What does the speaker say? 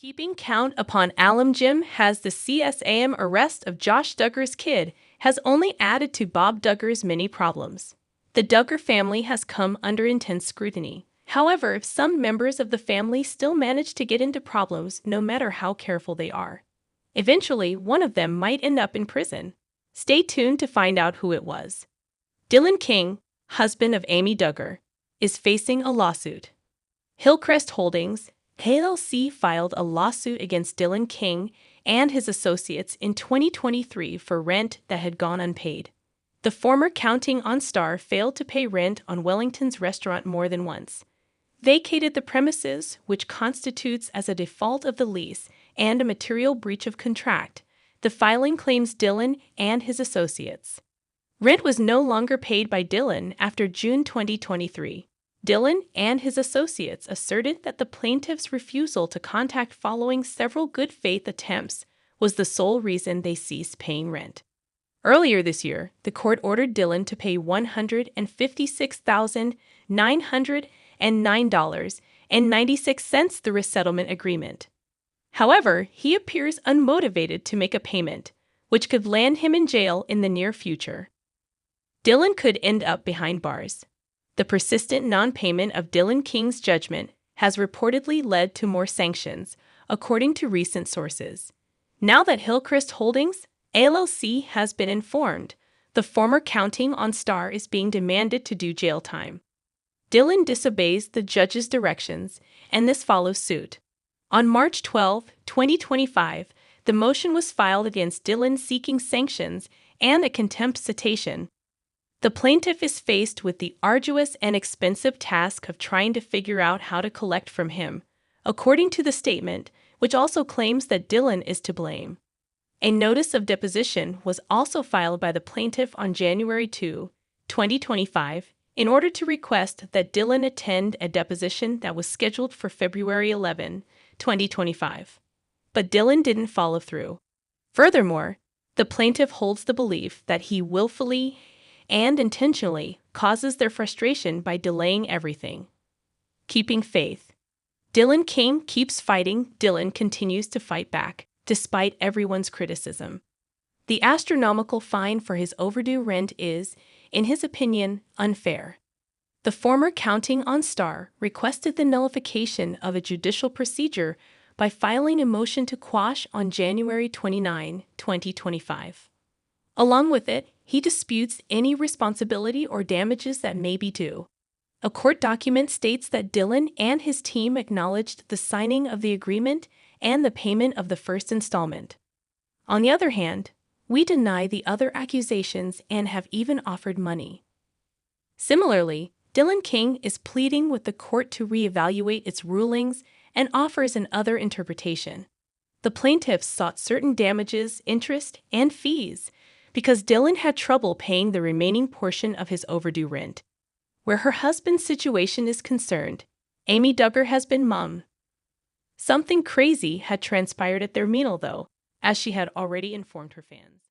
Keeping count upon alum Jim has the CSAM arrest of Josh Duggar's kid has only added to Bob Duggar's many problems. The Duggar family has come under intense scrutiny. However, some members of the family still manage to get into problems no matter how careful they are. Eventually, one of them might end up in prison. Stay tuned to find out who it was. Dylan King, husband of Amy Duggar, is facing a lawsuit. Hillcrest Holdings, LLC filed a lawsuit against Dylan King and his associates in 2023 for rent that had gone unpaid. The former Counting On star failed to pay rent on Wellington's restaurant more than once, vacated the premises, which constitutes as a default of the lease and a material breach of contract. The filing claims Dylan and his associates. Rent was no longer paid by Dylan after June 2023. Dylan and his associates asserted that the plaintiff's refusal to contact following several good faith attempts was the sole reason they ceased paying rent. Earlier this year, the court ordered Dylan to pay $156,909.96 the resettlement agreement. However, he appears unmotivated to make a payment, which could land him in jail in the near future. Dylan could end up behind bars. The persistent non-payment of Dylan King's judgment has reportedly led to more sanctions, according to recent sources. Now that Hillcrest Holdings, LLC has been informed, the former Counting On star is being demanded to do jail time. Dylan disobeys the judge's directions, and this follows suit. On March 12, 2025, the motion was filed against Dylan seeking sanctions and a contempt citation. The plaintiff is faced with the arduous and expensive task of trying to figure out how to collect from him, according to the statement, which also claims that Dylan is to blame. A notice of deposition was also filed by the plaintiff on January 2, 2025, in order to request that Dylan attend a deposition that was scheduled for February 11, 2025. But Dylan didn't follow through. Furthermore, the plaintiff holds the belief that he willfully and intentionally causes their frustration by delaying everything. Keeping faith. Dylan King keeps fighting. Dylan continues to fight back, despite everyone's criticism. The astronomical fine for his overdue rent is, in his opinion, unfair. The former Counting On star requested the nullification of a judicial procedure by filing a motion to quash on January 29, 2025. Along with it, he disputes any responsibility or damages that may be due. A court document states that Dylan and his team acknowledged the signing of the agreement and the payment of the first installment. On the other hand, we deny the other accusations and have even offered money. Similarly, Dylan King is pleading with the court to reevaluate its rulings and offers an other interpretation. The plaintiffs sought certain damages, interest, and fees because Dylan had trouble paying the remaining portion of his overdue rent. Where her husband's situation is concerned, Amy Duggar has been mum. Something crazy had transpired at their meal, though, as she had already informed her fans.